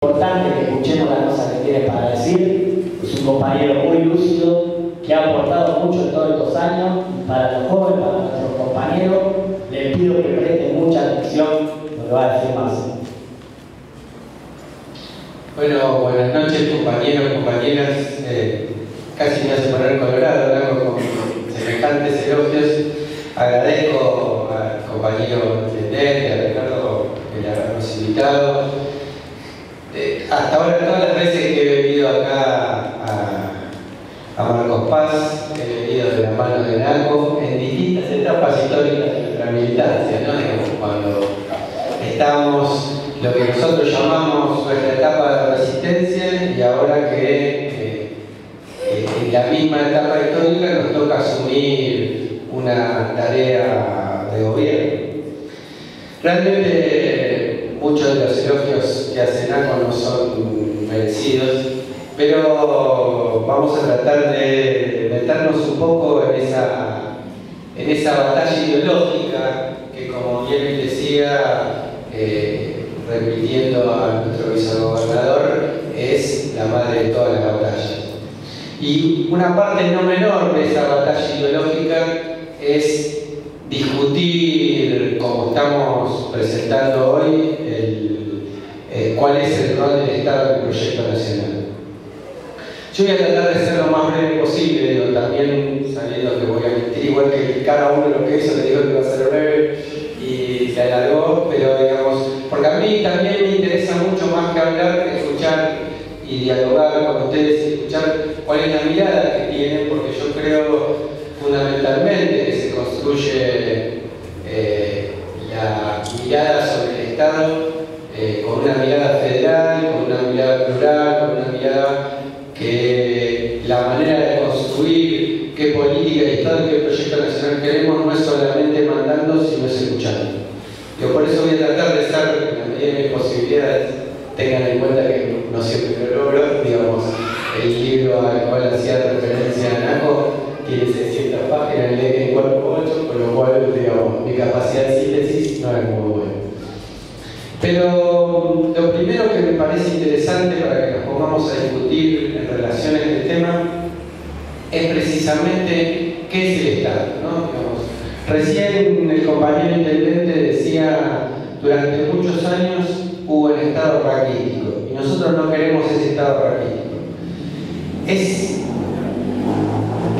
Importante que escuchemos las cosas que tiene para decir. Es un compañero muy lúcido que ha aportado mucho en todos estos años. Para los jóvenes, para nuestros compañeros, les pido que presten mucha atención, lo va a decir más. Bueno, buenas noches compañeros, compañeras. Casi me hace poner colorado, ¿no? Con semejantes elogios. Agradezco al compañero intendente, a Ricardo, que le habremos invitado. Hasta ahora, todas las veces que he venido acá a Marcos Paz, he venido de la mano de NACO en distintas etapas históricas de nuestra militancia, ¿no? Cuando estamos lo que nosotros llamamos nuestra etapa de resistencia, y ahora que en la misma etapa histórica nos toca asumir una tarea de gobierno. Realmente muchos de los elogios que hace NACO no son merecidos, pero vamos a tratar de meternos un poco en esa batalla ideológica que, como bien decía, repitiendo a nuestro vicegobernador, es la madre de todas las batallas. Y una parte no menor de esa batalla ideológica es discutir, como estamos presentando hoy, cuál es el rol del Estado en el proyecto nacional. Yo voy a tratar de ser lo más breve posible, digo, también sabiendo que voy a mentir, igual que cada uno de lo que hizo le dijo que iba a ser breve y se alargó, pero digamos, porque a mí también me interesa mucho más que hablar, escuchar y dialogar con ustedes, escuchar cuál es la mirada que tienen, porque yo creo fundamentalmente que se construye la mirada sobre el Estado con una mirada federal, con una mirada plural, con una mirada que la manera de construir qué política de Estado y qué proyecto nacional queremos no es solamente mandando, sino es escuchando. Yo por eso voy a tratar de estar, en la medida de mis posibilidades, tengan en cuenta que no siempre lo logro, digamos, el libro al cual hacía referencia a NACO tiene 600 páginas, lee en 4.8, con lo cual, digamos, mi capacidad de síntesis no es muy buena. Pero lo primero que me parece interesante para que nos pongamos a discutir en relación a este tema es precisamente qué es el Estado, ¿no? Digamos, recién el compañero intendente decía, durante muchos años hubo el Estado raquítico, y nosotros no queremos ese Estado raquítico.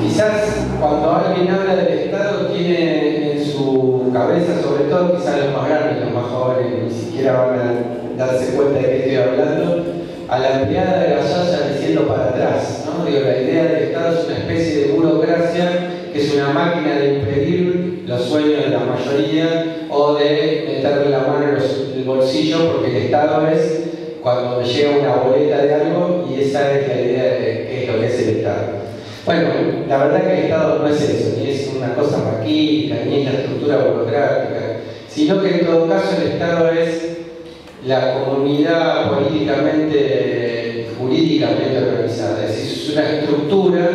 Quizás cuando alguien habla del Estado tiene en su cabeza, sobre todo quizás los más grandes, los más jóvenes, ni siquiera van a darse cuenta de qué estoy hablando, a la empleada de Gasalla diciendo para atrás, ¿no? Digo, la idea del Estado es una especie de burocracia que es una máquina de impedir los sueños de la mayoría o de meterle la mano en el bolsillo, porque el Estado es cuando me llega una boleta de algo, y esa es la idea de qué es lo que es el Estado. Bueno, la verdad que el Estado no es eso, ni es una cosa maquínica, ni es la estructura burocrática, sino que en todo caso el Estado es la comunidad políticamente, jurídicamente organizada, es decir, es una estructura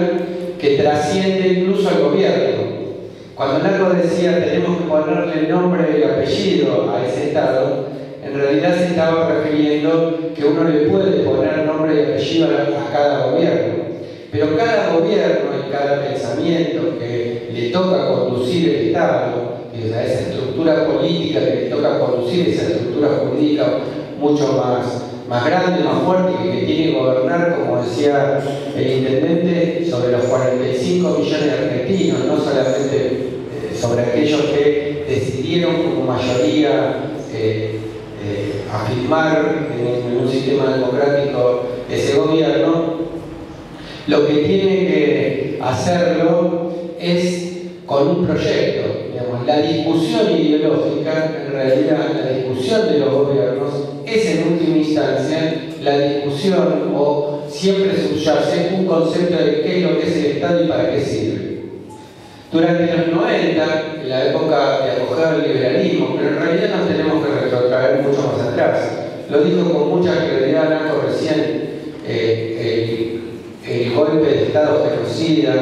que trasciende incluso al gobierno. Cuando NACO decía tenemos que ponerle nombre y apellido a ese Estado, en realidad se estaba refiriendo que uno le puede poner nombre y apellido a cada gobierno. Pero cada gobierno y cada pensamiento que le toca conducir el Estado, esa estructura política que le toca conducir, esa estructura jurídica mucho más grande, más fuerte, que tiene que gobernar, como decía el intendente, sobre los 45 millones de argentinos, no solamente sobre aquellos que decidieron como mayoría afirmar en un sistema democrático ese gobierno. Lo que tiene que hacerlo es con un proyecto. Digamos, la discusión ideológica, en realidad la discusión de los gobiernos, es en última instancia la discusión, o siempre subyace un concepto de qué es lo que es el Estado y para qué sirve. Durante los 90, en la época de acoger el liberalismo, pero en realidad nos tenemos que retrotraer mucho más atrás. Lo dijo con mucha claridad NACO recién, el golpe de Estado genocida,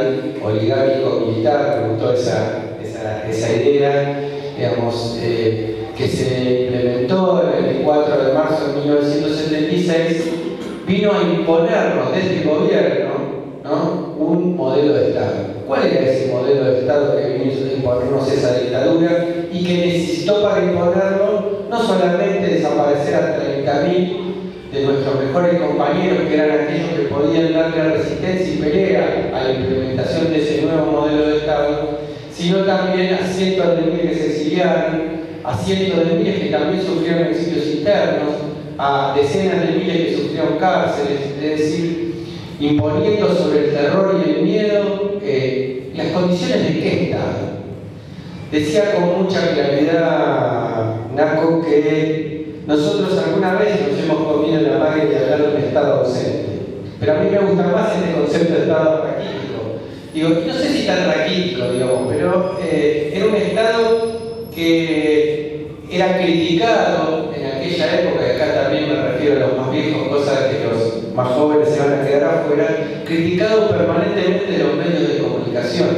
oligárquico militar, me gustó esa idea, digamos, que que se implementó el 24 de marzo de 1976, vino a imponernos desde el gobierno, ¿no?, un modelo de Estado. ¿Cuál era ese modelo de Estado que vino a imponernos esa dictadura y que necesitó para imponerlo no solamente desaparecer a 30.000 de nuestros mejores compañeros, que eran aquellos que podían darle resistencia y pelea a la implementación de ese nuevo modelo de Estado, sino también a cientos de miles que se exiliaron, a cientos de miles que también sufrieron exilios internos, a decenas de miles que sufrieron cárceles, es decir, imponiendo sobre el terror y el miedo las condiciones de qué Estado. Decía con mucha claridad Naco que nosotros alguna vez nos hemos comido en la magia de hablar de un Estado ausente, pero a mí me gusta más este concepto de Estado raquítico. Digo, no sé si tan raquítico, digamos, pero era un Estado que era criticado en aquella época, y acá también me refiero a los más viejos, cosas que los más jóvenes se van a quedar afuera, criticado permanentemente en los medios de comunicación.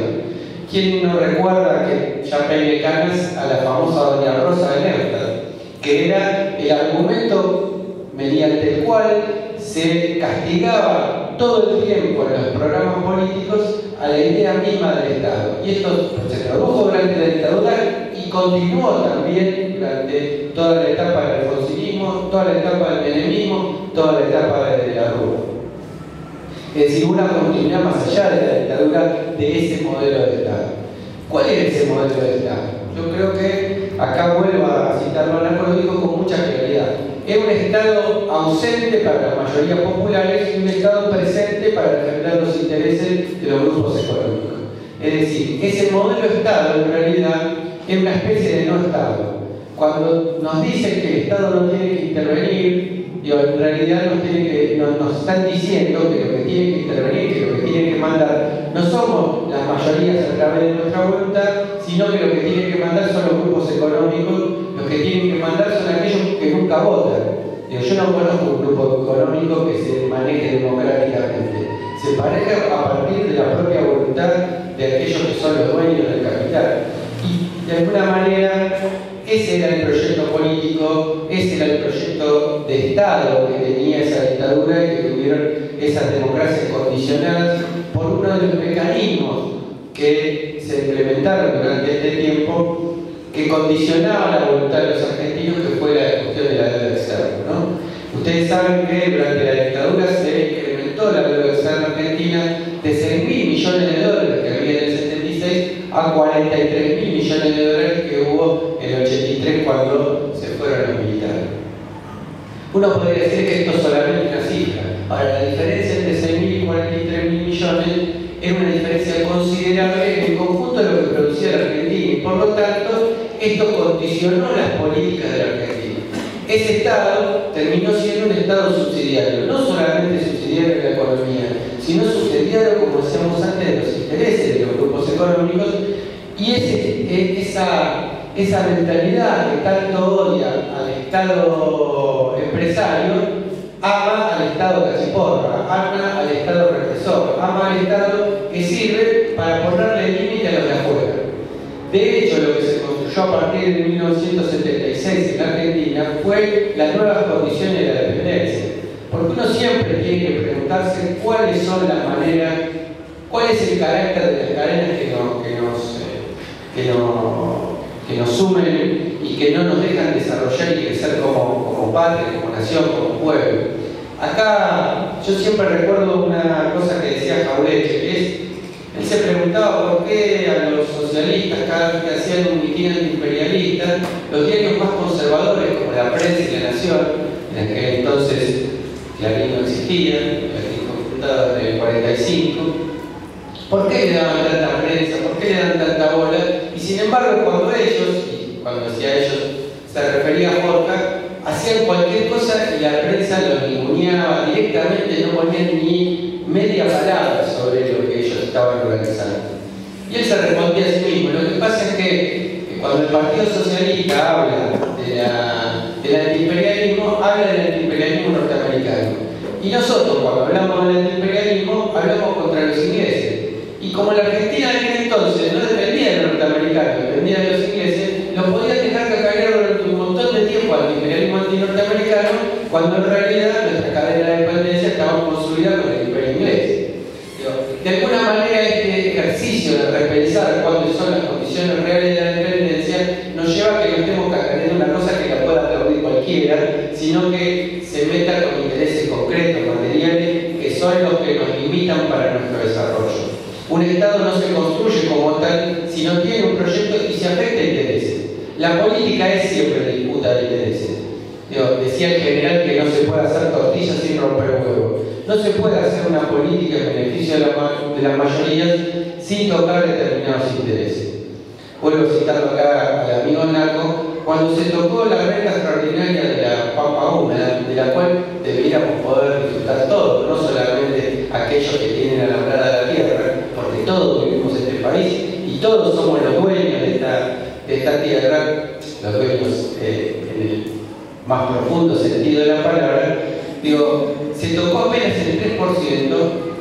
¿Quién no recuerda que ya peine canas a la famosa doña Rosa de Neustadt, que era el argumento mediante el cual se castigaba todo el tiempo en los programas políticos a la idea misma del Estado? Y esto se produjo durante la dictadura y continuó también durante toda la etapa del alfonsinismo, toda la etapa del menemismo, toda la etapa de la Rúa. Es decir, una continuidad más allá de la dictadura de ese modelo de Estado. ¿Cuál era ese modelo de Estado? Yo creo que acá vuelvo a citarlo, Naco lo dijo con mucha claridad. Es un Estado ausente para las mayorías populares y un Estado presente para defender los intereses de los grupos económicos. Es decir, ese modelo de Estado en realidad es una especie de no Estado. Cuando nos dicen que el Estado no tiene que intervenir, en realidad nos están diciendo que lo que tiene que intervenir, que lo que tiene que mandar, no somos las mayorías a través de nuestra voluntad, sino que lo que tienen que mandar son los grupos económicos, los que tienen que mandar son aquellos que nunca votan. Yo no conozco un grupo económico que se maneje democráticamente. Se maneja a partir de la propia voluntad de aquellos que son los dueños del capital. Y de alguna manera, ese era el proyecto político, ese era el proyecto de Estado que tenía esa dictadura y que tuvieron esas democracias condicionadas por uno de los mecanismos que se implementaron durante este tiempo que condicionaba la voluntad de los argentinos, que fue la cuestión de la deuda externa, ¿no? Ustedes saben que durante la dictadura se incrementó la deuda externa argentina de 6.000 millones de dólares que había en el 76 a 43.000 millones de dólares que hubo en el 83 cuando se fueron los militares. Uno podría decir que esto es solamente una cifra. Ahora, la diferencia entre 6.000 y 43.000 millones era una diferencia considerable en el conjunto de lo que producía la Argentina y por lo tanto esto condicionó las políticas de la Argentina. Ese Estado terminó siendo un Estado subsidiario, no solamente subsidiario de la economía, sino subsidiario, como decíamos antes, de los intereses de los grupos económicos, y esa mentalidad que tanto odia al Estado empresario ama al Estado cachiporra, ama al Estado represor, ama al Estado que sirve para ponerle límite a los de afuera. De hecho, lo que se construyó a partir de 1976 en Argentina fue las nuevas condiciones de la dependencia. Porque uno siempre tiene que preguntarse cuáles son las maneras, cuál es el carácter de las cadenas que nos sumen y que no nos dejan desarrollar y crecer como patria, como nación, como pueblo. Acá yo siempre recuerdo una cosa que decía Jauretche, que es, él se preguntaba por qué a los socialistas, cada vez que hacían un mitin antiimperialista, los diarios más conservadores, como La Prensa y La Nación, en aquel entonces Clarín no existía, Clarín fue fundada en el 45, ¿por qué le daban tanta prensa? ¿Por qué le dan tanta bola? Y sin embargo, cuando decía ellos, se refería a Forja, hacían cualquier cosa y la prensa los ninguneaba directamente, no ponían ni media palabra sobre lo que ellos estaban organizando. Y él se respondía a sí mismo. Lo que pasa es que cuando el Partido Socialista habla del antiimperialismo, habla del antiimperialismo norteamericano. Y nosotros, cuando hablamos del antiimperialismo, hablamos contra los ingleses. Y como la Argentina en aquel entonces no dependía de los norteamericanos, dependía de los ingleses, los podían dejar cacarear durante un meta con intereses concretos, materiales, que son los que nos limitan para nuestro desarrollo. Un Estado no se construye como tal si no tiene un proyecto y se afecta a intereses. La política es siempre disputa de intereses. Decía el general que no se puede hacer tortillas sin romper huevos. No se puede hacer una política en beneficio de las mayorías sin tocar determinados intereses. Vuelvo citando acá al amigo Naco, cuando se tocó la renta extraordinaria de la papa húmeda, de la cual deberíamos poder disfrutar todos, no solamente aquellos que tienen alambrada la tierra, porque todos vivimos en este país y todos somos los dueños de esta tierra, los dueños en el más profundo sentido de la palabra. Digo, se tocó apenas el 3%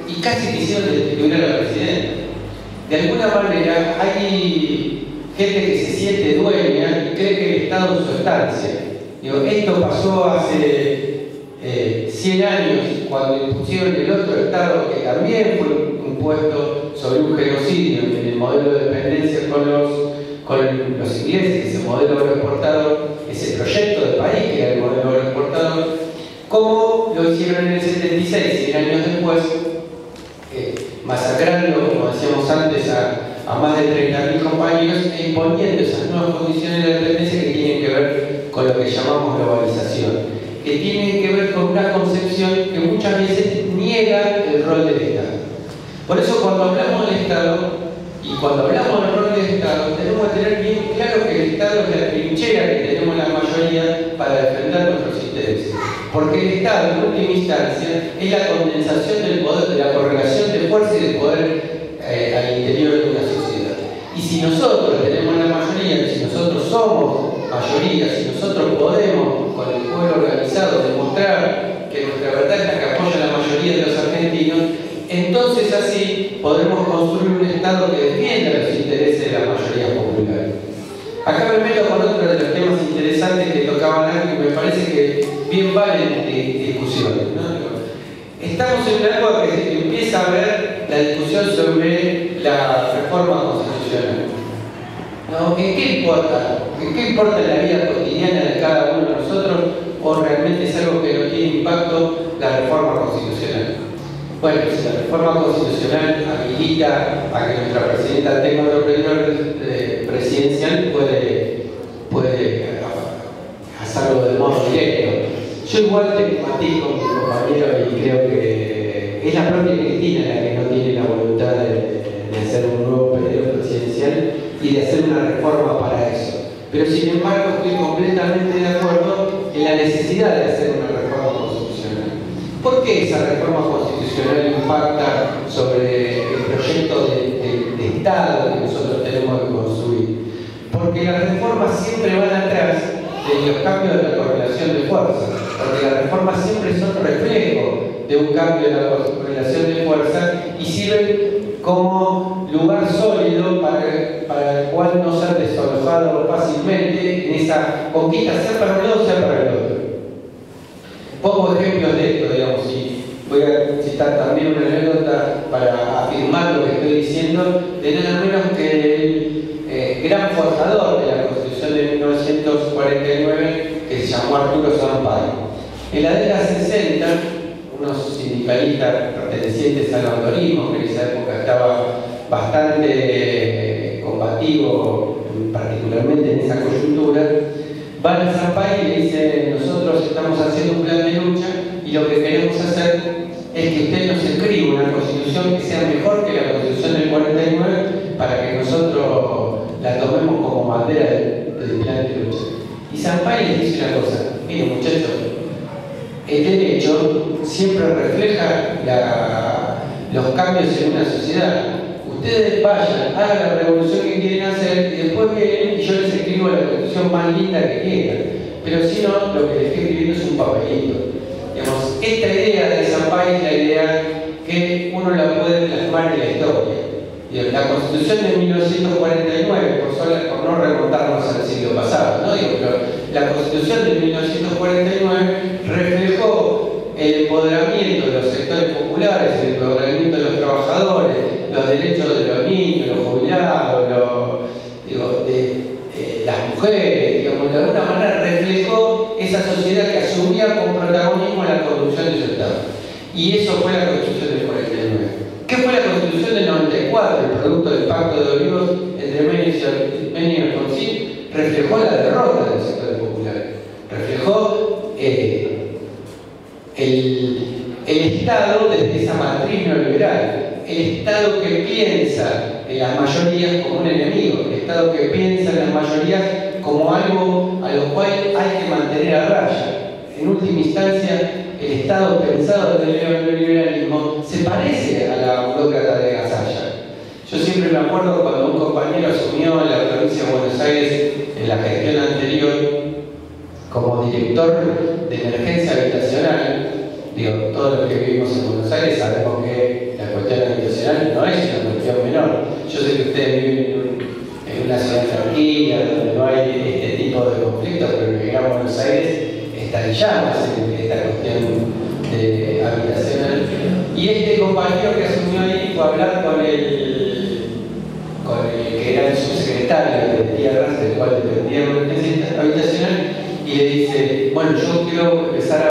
y casi quisieron destituir a la presidenta. De alguna manera hay gente que se siente dueña y cree que el Estado es su estancia. Digo, esto pasó hace 100 años cuando impusieron el otro Estado que también fue impuesto sobre un genocidio en el modelo de dependencia con los ingleses, ese modelo agroexportador, ese proyecto de país que era el modelo agroexportador, como lo hicieron en el 76, 100 años después, masacrando, como decíamos antes, a más de 30.000 compañeros e imponiendo esas nuevas condiciones de dependencia que tienen que ver con lo que llamamos globalización, que tienen que ver con una concepción que muchas veces niega el rol del Estado. Por eso cuando hablamos del Estado, y cuando hablamos del rol del Estado, tenemos que tener bien claro que el Estado es la trinchera que tenemos la mayoría para defender nuestros intereses. Porque el Estado, en última instancia, es la condensación del poder, de la correlación de fuerza y de poder al interior de una sociedad. Y si nosotros tenemos la mayoría, si nosotros somos mayoría, si nosotros podemos, con el pueblo organizado, demostrar que nuestra verdad es la que apoya a la mayoría de los argentinos, entonces así podremos construir un Estado que defienda los intereses de las mayorías populares. Acá me meto con otro de los temas interesantes que tocaban antes y me parece que bien valen discusiones, ¿no? Estamos en una época que empieza a ver la discusión sobre la reforma constitucional. ¿No? ¿En qué importa? ¿En qué importa la vida cotidiana de cada uno de nosotros o realmente es algo que no tiene impacto la reforma constitucional? Bueno, si la reforma constitucional habilita a que nuestra presidenta tenga otro periodo presidencial, puede hacerlo de modo directo. Yo igual te compartí con mi compañero y creo que es la propia Cristina la que no tiene la voluntad de hacer un nuevo periodo presidencial y de hacer una reforma para eso. Pero sin embargo estoy completamente de acuerdo en la necesidad de hacer una reforma constitucional. ¿Por qué esa reforma constitucional impacta sobre el proyecto de Estado que nosotros tenemos que construir? Porque las reformas siempre van atrás de los cambios de la correlación de fuerza, porque las reformas siempre son reflejo de un cambio de la correlación de fuerza y sirven como lugar sólido para el cual no ser desalojado fácilmente en esa conquista, sea para un lado, sea para el otro. Pongo ejemplos de esto, digamos, y voy a citar también una anécdota para afirmar lo que estoy diciendo, de nada menos que el gran forjador de la Constitución de 1949, que se llamó Arturo Sampaio. En la década 60, unos sindicalistas pertenecientes al bandolismo, que en esa época estaba bastante combativo, particularmente en esa coyuntura, van a Sampaio y le dicen: nosotros estamos haciendo un plan de lucha y lo que queremos hacer es que usted nos escriba una constitución que sea mejor que la constitución del 49 para que nosotros la tomemos como bandera del plan de lucha. Y Sampaio les dice una cosa: miren muchachos, el derecho siempre refleja los cambios en una sociedad. Ustedes vayan, hagan la revolución que quieren hacer y después vienen y yo les escribo la constitución más linda que quieran. Pero si no, lo que les estoy escribiendo es un papelito. Digamos, esta idea de Sampaio es la idea que uno la puede plasmar en la historia. La Constitución de 1949, por no remontarnos al siglo pasado, ¿no? Pero la Constitución de 1949 reflejó el empoderamiento de los sectores populares, el empoderamiento de los trabajadores, los derechos de los niños, los jubilados, de las mujeres, digamos, de alguna manera reflejó esa sociedad que asumía con protagonismo la Y eso fue la Constitución del 49. ¿Qué fue la Constitución del 94? El producto del Pacto de Olivos entre Menem y Alfonsín reflejó la derrota de los sectores populares. Reflejó el Estado desde esa matriz neoliberal. El Estado que piensa en las mayorías como un enemigo. El Estado que piensa en las mayorías como algo a lo cual hay que mantener a raya. En última instancia, el Estado pensado desde el neoliberalismo se parece a la burócrata de Gasalla. Yo siempre me acuerdo cuando un compañero asumió en la provincia de Buenos Aires, en la gestión anterior, como director de emergencia habitacional. Digo, todos los que vivimos en Buenos Aires sabemos que la cuestión habitacional no es una cuestión menor. Yo sé que ustedes viven en una ciudad tranquila, donde no hay este tipo de conflictos, pero en el Gran Buenos Aires está en llamas esta cuestión de habitacional. Y este compañero que asumió ahí fue a hablar con el que era el subsecretario de tierras, del cual dependía la emergencia habitacional, y le dice, bueno, yo quiero empezar a